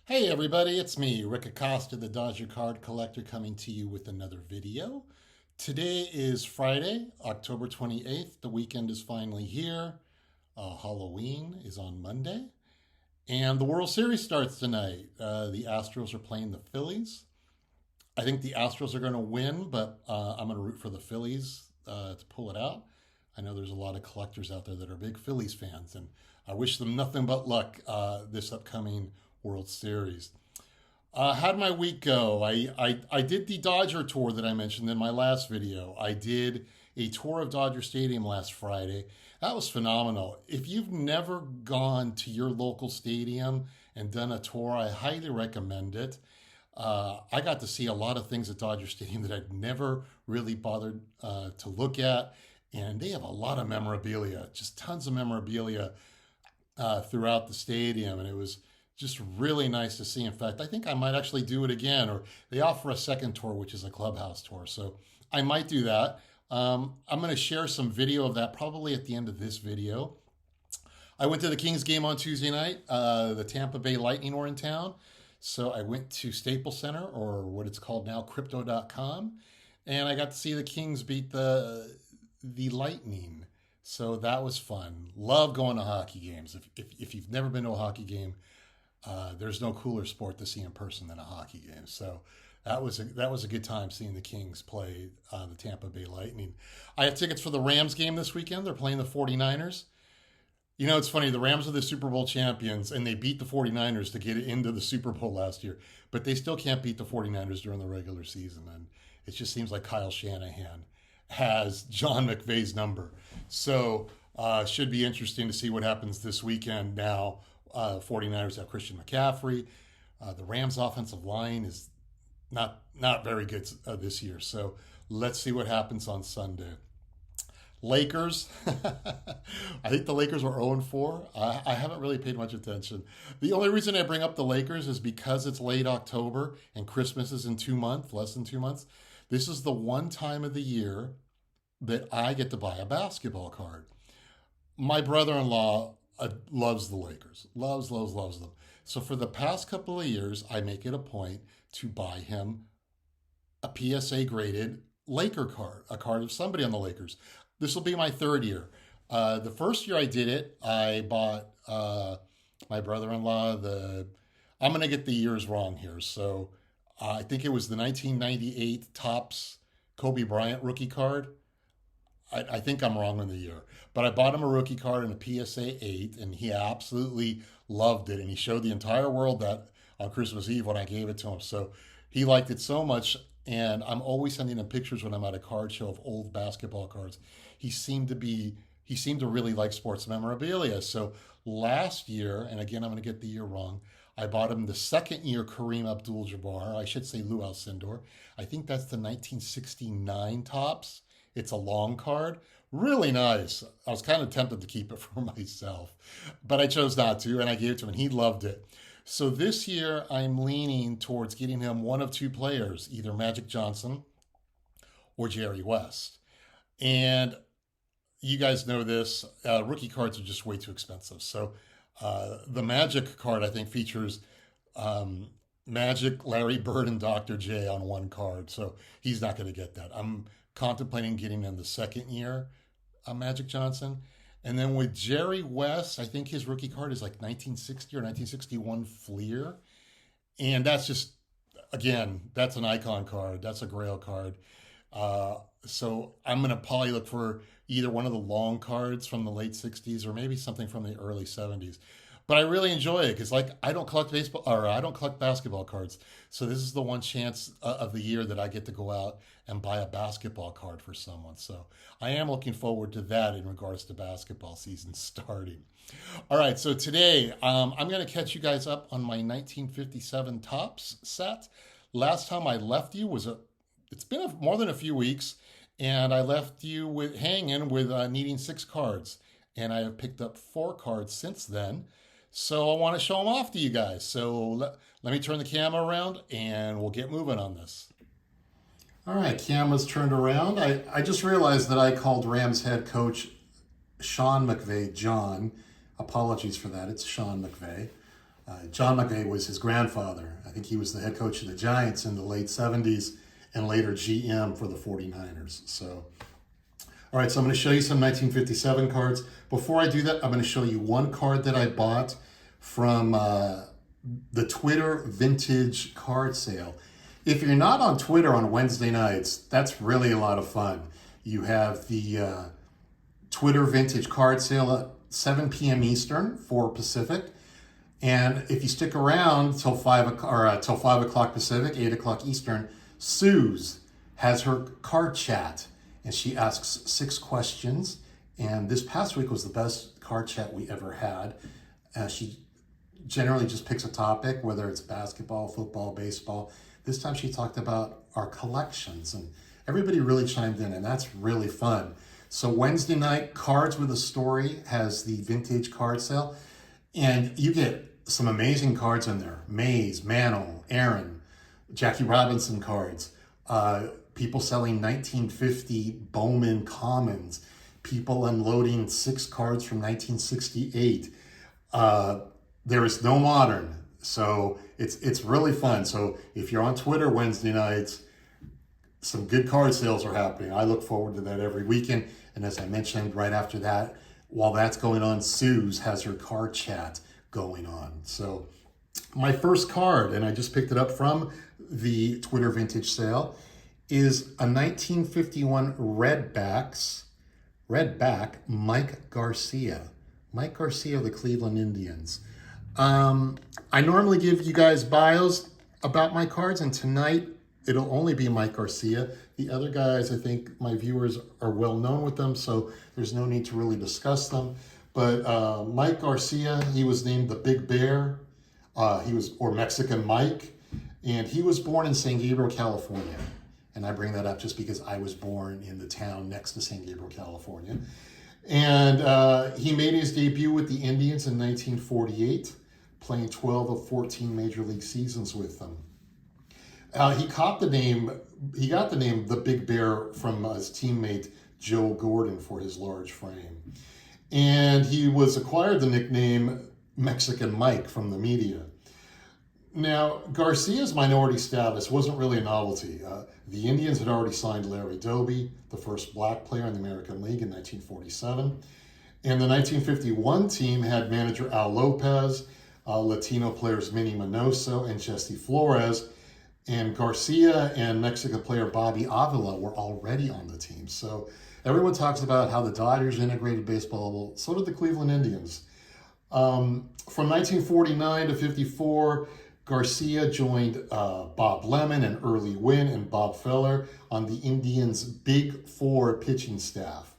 Hey everybody, it's me, Rick Acosta, the Dodger Card Collector, coming to you with another video. Today is Friday, October 28th. The weekend is finally here. Halloween is on Monday. And the World Series starts tonight. The Astros are playing the Phillies. I think the Astros are going to win, but I'm going to root for the Phillies to pull it out. I know there's a lot of collectors out there that are big Phillies fans, and I wish them nothing but luck this upcoming World Series. How'd my week go? I did the Dodger tour that I mentioned in my last video. I did a tour of Dodger Stadium last Friday. That was phenomenal. If you've never gone to your local stadium and done a tour, I highly recommend it. I got to see a lot of things at Dodger Stadium that I'd never really bothered to look at. And they have a lot of memorabilia, just tons of memorabilia throughout the stadium. And it was just really nice to see. In fact, I think I might actually do it again, or they offer a second tour, which is a clubhouse tour. So I might do that. I'm going to share some video of that probably at the end of this video. I went to the Kings game on Tuesday night. The Tampa Bay Lightning were in town. So I went to Staples Center, or what it's called now, Crypto.com, and I got to see the Kings beat the Lightning. So that was fun. Love going to hockey games. If you've never been to a hockey game, there's no cooler sport to see in person than a hockey game. So that was a good time seeing the Kings play the Tampa Bay Lightning. I have tickets for the Rams game this weekend. They're playing the 49ers. You know, it's funny. The Rams are the Super Bowl champions, and they beat the 49ers to get into the Super Bowl last year. But they still can't beat the 49ers during the regular season. And it just seems like Kyle Shanahan has John McVay's number. So should be interesting to see what happens this weekend now. 49ers have Christian McCaffrey. The Rams' offensive line is not very good this year. So let's see what happens on Sunday. Lakers. I think the Lakers are 0-4. I haven't really paid much attention. The only reason I bring up the Lakers is because it's late October and Christmas is in 2 months, less than 2 months. This is the one time of the year that I get to buy a basketball card. My brother-in-law loves the Lakers, loves them. So for the past couple of years, I make it a point to buy him a PSA graded Laker card, a card of somebody on the Lakers. This will be my third year. The first year I did it, I bought my brother-in-law the. I'm gonna get the years wrong here, so I think it was the 1998 Topps Kobe Bryant rookie card. I think I'm wrong on the year, but I bought him a rookie card and a PSA 8, and he absolutely loved it. And he showed the entire world that on Christmas Eve when I gave it to him. So he liked it so much, and I'm always sending him pictures when I'm at a card show of old basketball cards. He seemed to really like sports memorabilia. So last year, and again, I'm going to get the year wrong, I bought him the second year Kareem Abdul-Jabbar. I should say Lou Alcindor. I think that's the 1969 Topps. It's a long card. Really nice. I was kind of tempted to keep it for myself, but I chose not to, and I gave it to him, and he loved it. So this year, I'm leaning towards getting him one of two players, either Magic Johnson or Jerry West. And you guys know this, rookie cards are just way too expensive. So the Magic card, I think, features Magic, Larry Bird, and Dr. J on one card. So he's not going to get that. I'm contemplating getting him the second year, Magic Johnson. And then with Jerry West, I think his rookie card is like 1960 or 1961 Fleer. And that's just, again, that's an icon card. That's a grail card. So I'm going to probably look for either one of the long cards from the late 60s or maybe something from the early 70s. But I really enjoy it because, like, I don't collect baseball or I don't collect basketball cards. So this is the one chance of the year that I get to go out and buy a basketball card for someone. So I am looking forward to that in regards to basketball season starting. All right, so today I'm going to catch you guys up on my 1957 Topps set. Last time I left you it's been more than a few weeks, and I left you with hanging with needing 6 cards, and I have picked up 4 cards since then. So I want to show them off to you guys. So let me turn the camera around, and we'll get moving on this. All right, camera's turned around. I just realized that I called Rams head coach Sean McVay John. Apologies for that. It's Sean McVay. John McVay was his grandfather. I think he was the head coach of the Giants in the late 70s and later GM for the 49ers. So, all right, so I'm going to show you some 1957 cards. Before I do that, I'm going to show you one card that I bought from the Twitter vintage card sale. If you're not on Twitter on Wednesday nights, that's really a lot of fun. You have the Twitter vintage card sale at 7 p.m. Eastern, 4 Pacific. And if you stick around till 5 o'clock Pacific, 8 o'clock Eastern, Suze has her card chat, and she asks 6 questions. And this past week was the best card chat we ever had. She generally just picks a topic, whether it's basketball, football, baseball. This time she talked about our collections, and everybody really chimed in, and that's really fun. So Wednesday night, Cards with a Story has the vintage card sale, and you get some amazing cards in there. Mays, Mantle, Aaron, Jackie Robinson cards, people selling 1950 Bowman Commons, people unloading 6 cards from 1968. There is no modern, so it's really fun. So if you're on Twitter Wednesday nights, some good card sales are happening. I look forward to that every weekend. And as I mentioned, right after that, while that's going on, Suze has her card chat going on. So my first card, and I just picked it up from the Twitter vintage sale, is a 1951 redback Mike Garcia. Mike Garcia of the Cleveland Indians. I normally give you guys bios about my cards, and tonight it'll only be Mike Garcia. The other guys, I think my viewers are well known with them, so there's no need to really discuss them. But Mike Garcia, he was named the Big Bear, or Mexican Mike, and he was born in San Gabriel, California. And I bring that up just because I was born in the town next to San Gabriel, California. And he made his debut with the Indians in 1948, playing 12 of 14 major league seasons with them. He got the name the Big Bear from his teammate Joe Gordon for his large frame. And he was acquired the nickname Mexican Mike from the media. Now, Garcia's minority status wasn't really a novelty. The Indians had already signed Larry Doby, the first black player in the American League, in 1947. And the 1951 team had manager Al Lopez, Latino players Minnie Minoso and Jesse Flores, and Garcia and Mexican player Bobby Avila were already on the team. So everyone talks about how the Dodgers integrated baseball. Well, so did the Cleveland Indians. From 1949 to 54, Garcia joined Bob Lemon and Early Wynn and Bob Feller on the Indians' Big Four pitching staff.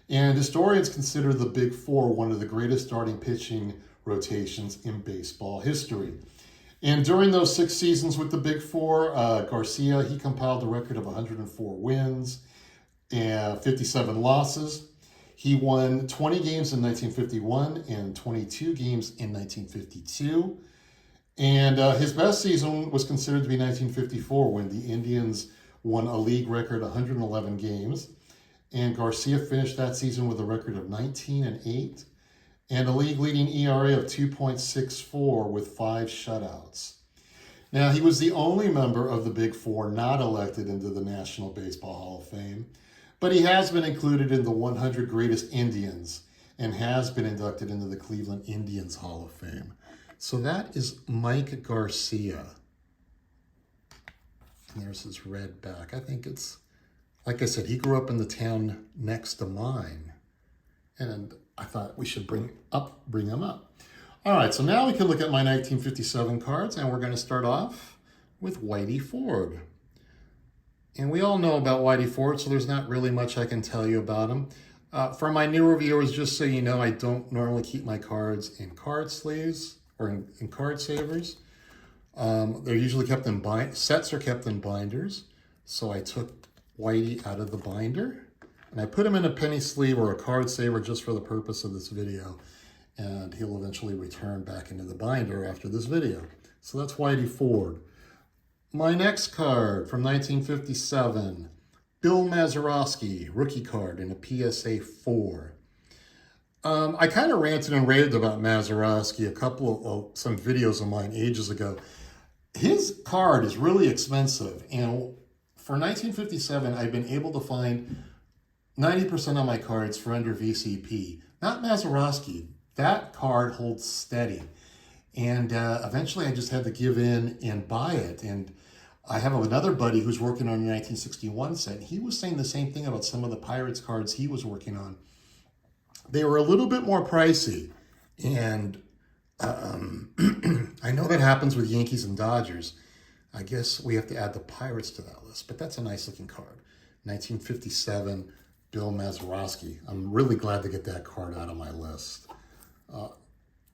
And historians consider the Big Four one of the greatest starting pitching rotations in baseball history. And during those 6 seasons with the Big Four, Garcia, he compiled a record of 104 wins and 57 losses. He won 20 games in 1951 and 22 games in 1952. And his best season was considered to be 1954, when the Indians won a league record 111 games. And Garcia finished that season with a record of 19-8 and a league-leading ERA of 2.64 with 5 shutouts. Now, he was the only member of the Big Four not elected into the National Baseball Hall of Fame, but he has been included in the 100 Greatest Indians and has been inducted into the Cleveland Indians Hall of Fame. So that is Mike Garcia. And there's his red back. I think it's, like I said, he grew up in the town next to mine. And I thought we should bring him up. All right, so now we can look at my 1957 cards, and we're going to start off with Whitey Ford. And we all know about Whitey Ford, so there's not really much I can tell you about him. For my newer viewers, just so you know, I don't normally keep my cards in card sleeves or in card savers. They're usually kept in sets are kept in binders. So I took Whitey out of the binder and I put him in a penny sleeve or a card saver just for the purpose of this video. And he'll eventually return back into the binder after this video. So that's Whitey Ford. My next card from 1957, Bill Mazeroski, rookie card in a PSA 4. I kind of ranted and raved about Mazeroski a couple of some videos of mine ages ago. His card is really expensive, and for 1957, I've been able to find 90% of my cards for under VCP. Not Mazeroski. That card holds steady. And eventually I just had to give in and buy it. And I have another buddy who's working on a 1961 set. He was saying the same thing about some of the Pirates cards he was working on. They were a little bit more pricey. And I know that happens with Yankees and Dodgers. I guess we have to add the Pirates to that list. But that's a nice looking card. 1957, Bill Mazeroski. I'm really glad to get that card out of my list.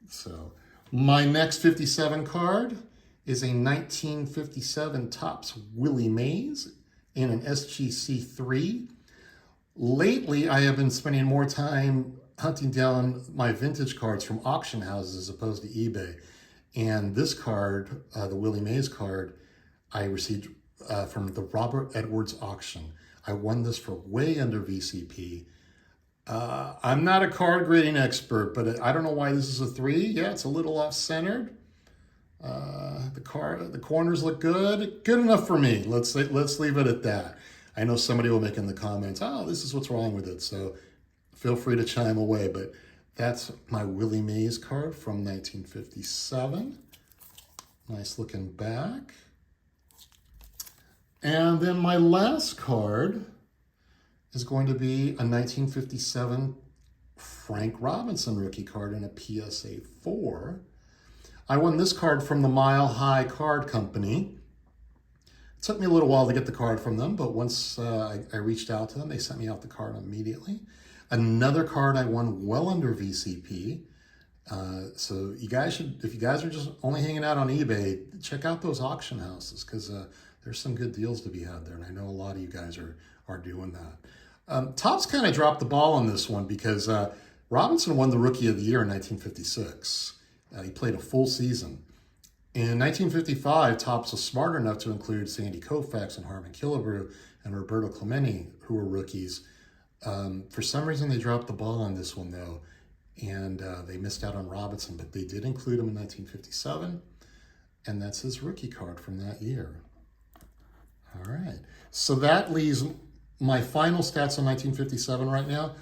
So my next 57 card is a 1957 Topps Willie Mays in an SGC3. Lately, I have been spending more time hunting down my vintage cards from auction houses as opposed to eBay. And this card, the Willie Mays card, I received from the Robert Edwards auction. I won this for way under VCP. I'm not a card grading expert, but I don't know why this is a 3. Yeah, it's a little off-centered. The corners look good. Good enough for me. Let's leave it at that. I know somebody will make in the comments, oh, this is what's wrong with it. So feel free to chime away. But that's my Willie Mays card from 1957. Nice looking back. And then my last card is going to be a 1957 Frank Robinson rookie card in a PSA 4. I won this card from the Mile High Card Company. It took me a little while to get the card from them, but once I reached out to them, they sent me out the card immediately. Another card I won well under VCP. So you guys should, if you guys are just only hanging out on eBay, check out those auction houses because there's some good deals to be had there. And I know a lot of you guys are doing that. Topps kind of dropped the ball on this one because Robinson won the Rookie of the Year in 1956. He played a full season. In 1955, Topps was smart enough to include Sandy Koufax and Harmon Killebrew and Roberto Clemente, who were rookies. For some reason, they dropped the ball on this one, though, and they missed out on Robinson, but they did include him in 1957, and that's his rookie card from that year. All right, so that leaves my final stats on 1957 right now.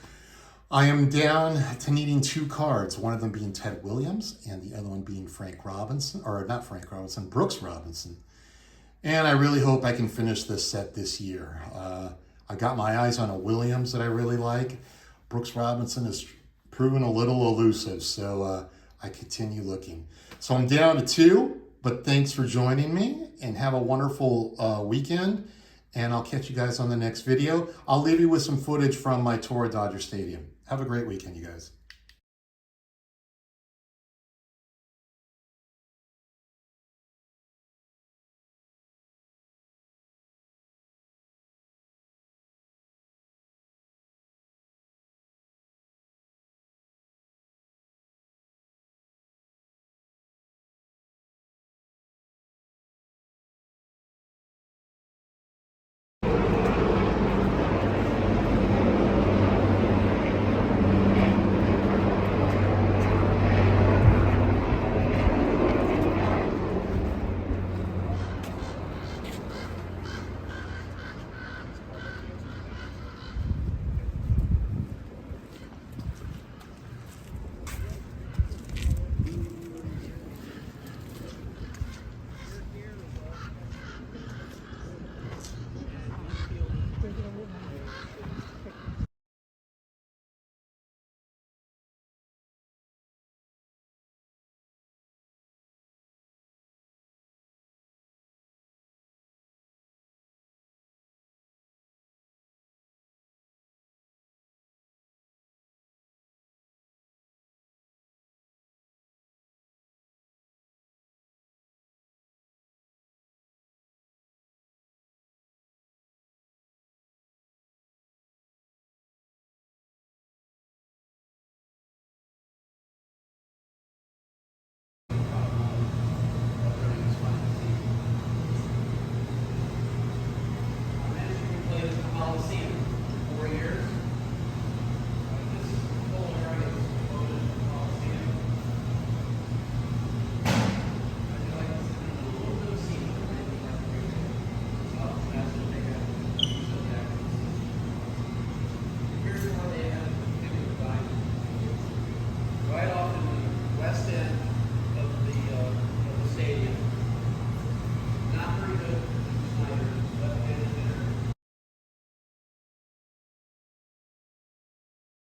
I am down to needing 2 cards, one of them being Ted Williams and the other one being Frank Robinson, or not Frank Robinson, Brooks Robinson. And I really hope I can finish this set this year. I got my eyes on a Williams that I really like. Brooks Robinson has proven a little elusive, so I continue looking. So I'm down to 2, but thanks for joining me and have a wonderful weekend. And I'll catch you guys on the next video. I'll leave you with some footage from my tour of Dodger Stadium. Have a great weekend, you guys.